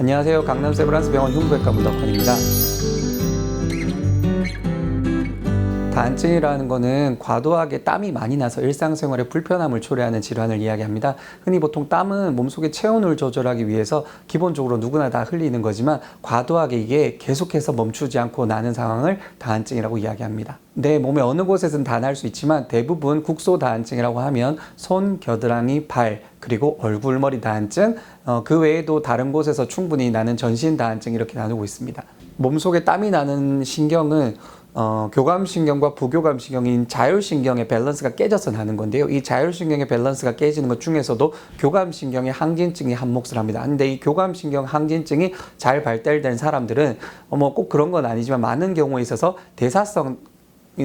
안녕하세요. 강남 세브란스병원 흉부외과 문덕환입니다. 다한증이라는 것은 과도하게 땀이 많이 나서 일상생활에 불편함을 초래하는 질환을 이야기합니다. 흔히 보통 땀은 몸속의 체온을 조절하기 위해서 기본적으로 누구나 다 흘리는 거지만 과도하게 이게 계속해서 멈추지 않고 나는 상황을 다한증이라고 이야기합니다. 내 몸의 어느 곳에서는 다 날 수 있지만 대부분 국소 다한증이라고 하면 손, 겨드랑이, 발, 그리고 얼굴, 머리 다한증, 그 외에도 다른 곳에서 충분히 나는 전신 다한증 이렇게 나누고 있습니다. 몸속에 땀이 나는 신경은 교감신경과 부교감신경인 자율신경의 밸런스가 깨져서 나는 건데요. 이 자율신경의 밸런스가 깨지는 것 중에서도 교감신경의 항진증이 한 몫을 합니다. 근데 이 교감신경 항진증이 잘 발달된 사람들은 꼭 그런 건 아니지만 많은 경우에 있어서 대사성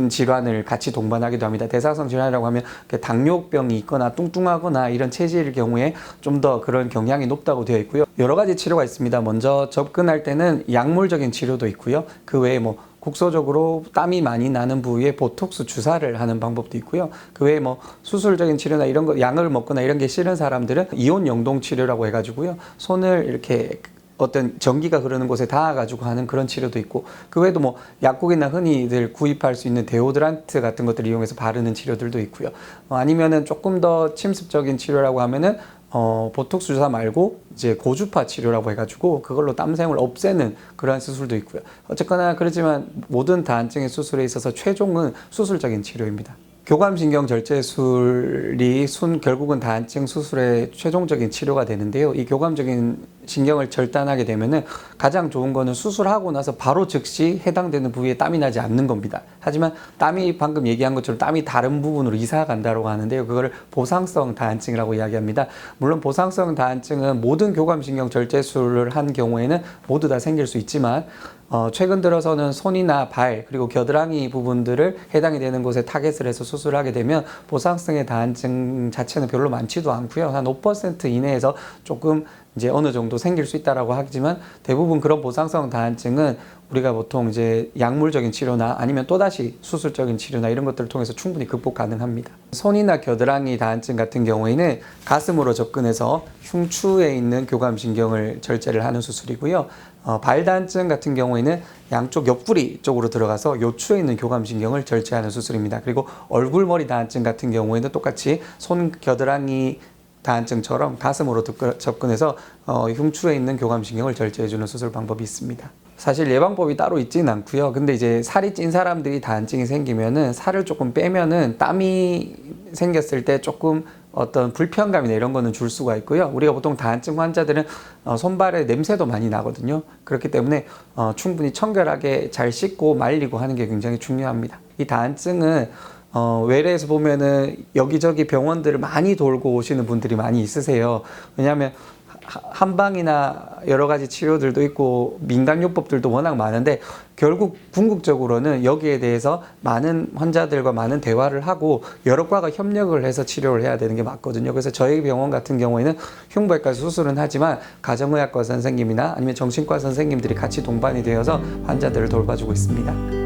질환을 같이 동반하기도 합니다. 대사성 질환이라고 하면 당뇨병이 있거나 뚱뚱하거나 이런 체질의 경우에 좀 더 그런 경향이 높다고 되어 있고요. 여러 가지 치료가 있습니다. 먼저 접근할 때는 약물적인 치료도 있고요. 그 외에 국소적으로 땀이 많이 나는 부위에 보톡스 주사를 하는 방법도 있고요. 그 외에 수술적인 치료나 이런 거 약을 먹거나 이런 게 싫은 사람들은 이온 영동 치료라고 해가지고요. 손을 이렇게 어떤 전기가 흐르는 곳에 닿아가지고 하는 그런 치료도 있고, 그 외에도 약국이나 흔히들 구입할 수 있는 데오드란트 같은 것들을 이용해서 바르는 치료들도 있고요. 아니면은 조금 더 침습적인 치료라고 하면은 보톡스 주사 말고 이제 고주파 치료라고 해가지고 그걸로 땀샘을 없애는 그러한 수술도 있고요. 어쨌거나 그렇지만 모든 다한증의 수술에 있어서 최종은 수술적인 치료입니다. 교감신경 절제술이 결국은 다한증 수술의 최종적인 치료가 되는데요. 이 교감적인 신경을 절단하게 되면은 가장 좋은 거는 수술하고 나서 바로 즉시 해당되는 부위에 땀이 나지 않는 겁니다. 하지만 땀이 방금 얘기한 것처럼 땀이 다른 부분으로 이사 간다고 하는데요. 그거를 보상성 다한증이라고 이야기합니다. 물론 보상성 다한증은 모든 교감신경 절제술을 한 경우에는 모두 다 생길 수 있지만 최근 들어서는 손이나 발 그리고 겨드랑이 부분들을 해당이 되는 곳에 타겟을 해서 수술을 하게 되면 보상성의 다한증 자체는 별로 많지도 않고요. 한 5% 이내에서 조금 이제 어느 정도 생길 수 있다라고 하지만 대부분 그런 보상성 다한증은 우리가 보통 이제 약물적인 치료나 아니면 또다시 수술적인 치료나 이런 것들을 통해서 충분히 극복 가능합니다. 손이나 겨드랑이 다한증 같은 경우에는 가슴으로 접근해서 흉추에 있는 교감신경을 절제를 하는 수술이고요. 발 다한증 같은 경우에는 양쪽 옆구리 쪽으로 들어가서 요추에 있는 교감신경을 절제하는 수술입니다. 그리고 얼굴, 머리 다한증 같은 경우에는 똑같이 손, 겨드랑이 다한증처럼 가슴으로 접근해서 흉추에 있는 교감신경을 절제해주는 수술 방법이 있습니다. 사실 예방법이 따로 있지는 않고요. 근데 이제 살이 찐 사람들이 다한증이 생기면은 살을 조금 빼면은 땀이 생겼을 때 조금 어떤 불편감이나 이런 거는 줄 수가 있고요. 우리가 보통 다한증 환자들은 손발에 냄새도 많이 나거든요. 그렇기 때문에 충분히 청결하게 잘 씻고 말리고 하는 게 굉장히 중요합니다. 이 다한증은 외래에서 보면은 여기저기 병원들을 많이 돌고 오시는 분들이 많이 있으세요. 왜냐하면 한방이나 여러 가지 치료들도 있고 민간요법들도 워낙 많은데 결국 궁극적으로는 여기에 대해서 많은 환자들과 많은 대화를 하고 여러 과가 협력을 해서 치료를 해야 되는 게 맞거든요. 그래서 저희 병원 같은 경우에는 흉부외과 수술은 하지만 가정의학과 선생님이나 아니면 정신과 선생님들이 같이 동반이 되어서 환자들을 돌봐주고 있습니다.